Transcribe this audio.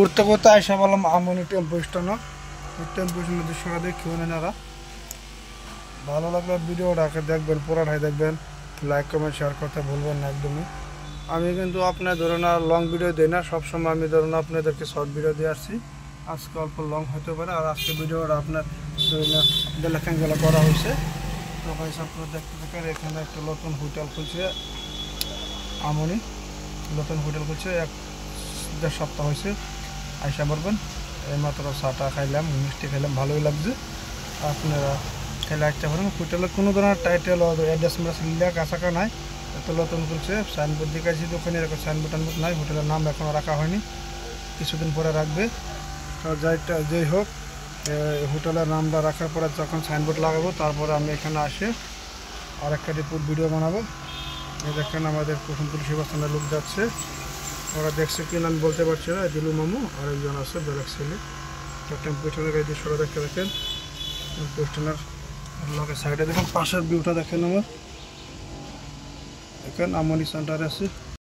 ঘুরতে ঘুরতে আইসা বললাম আমনি টেম্পো স্ট্যান্ড। টেম্পো স্ট্যান্ডের দৃশ্যটা দেখি নেনারা ভালো লাগলে ভিডিওটাকে দেখবেন, পুরাটাই দেখবেন, লাইক কমেন্ট শেয়ার করতে ভুলবেন না একদমই। আমি কিন্তু আপনার ধরুন আর লং ভিডিও দিই না, সবসময় আমি ধরুন আপনাদেরকে শর্ট ভিডিও দিয়ে আসছি। আজকে অল্প লং হতে পারে, আর আজকে ভিডিওটা আপনার ধরুন বেলাখানগুলো করা হয়েছে। তো ভাই আপনারা দেখতে থাকেন। এখানে একটা নতুন হোটেল খুলছে আমনি, নতুন হোটেল খুলছে, 1-1.5 সপ্তাহ হয়েছে। আইসা পারবেন। এইমাত্র চাটা খাইলাম, মিষ্টি খাইলাম, ভালোই লাগছে। আপনারা খেলে আসতে পারেন। হোটেলের কোনো ধরনের টাইটেল অ্যাড্রেস লেখা কাছাকা নাই, এত নতুন খুলছে। সাইনবোর্ড দেখাচ্ছি দোকানে, এরকম সাইনবোর্ড টাইনবোর্ড নাই। হোটেলের নাম এখনও রাখা হয়নি, কিছুদিন পরে রাখবে। যেই হোক, হোটেলের নামটা রাখার পরে যখন সাইনবোর্ড লাগাবো তারপরে আমি এখানে আসে আর একটা রিপোর্ট ভিডিও বানাবো। দেখেন আমাদের কুসুমপুর শিবাস্থানের লোক যাচ্ছে, ওরা দেখছে কি নাম বলতে পারছে না। দিলু মামু আর একজন আছে বেলাক ছেলে। তো টেম্পোস্ট্যান্ডের এই দৃশ্যটা দেখতে দেখেন। টেম্পোস্ট্যান্ডের সাইডে দেখেন, পাশের ভিউটা দেখেন। আমার দেখেন আমনি সেন্টারে আছে।